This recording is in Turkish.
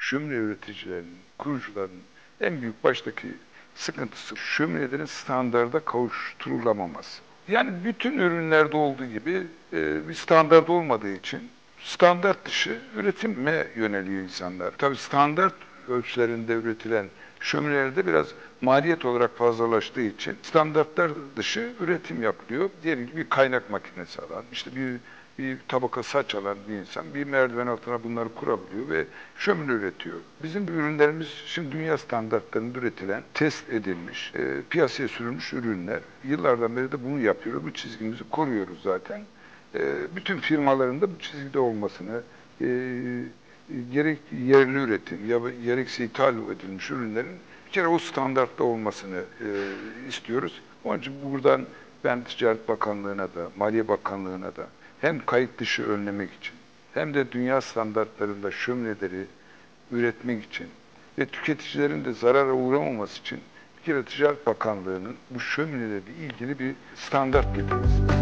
şömine üreticilerinin, kurucularının en büyük baştaki sıkıntısı şöminelerin standarda kavuşturulamaması. Yani bütün ürünlerde olduğu gibi bir standart olmadığı için standart dışı üretime yöneliyor insanlar. Tabii standart ölçülerinde üretilen şöminelerde biraz maliyet olarak fazlalaştığı için standartlar dışı üretim yapılıyor. Diyelim ki bir kaynak makinesi alan, işte bir tabaka saç alan bir insan bir merdiven altına bunları kurabiliyor ve şömine üretiyor. Bizim ürünlerimiz şimdi dünya standartlarında üretilen, test edilmiş, piyasaya sürülmüş ürünler. Yıllardan beri de bunu yapıyoruz. Bu çizgimizi koruyoruz zaten. Bütün firmaların da bu çizgide olmasını, gerek yerli üretim ya gerekse ithal edilmiş ürünlerin bir kere o standartta olmasını istiyoruz. Onun için buradan ben Ticaret Bakanlığı'na da, Maliye Bakanlığı'na da hem kayıt dışı önlemek için hem de dünya standartlarında şömineleri üretmek için ve tüketicilerin de zarara uğramaması için bir kere Ticaret Bakanlığı'nın bu şöminelerle ilgili bir standart getirmesi.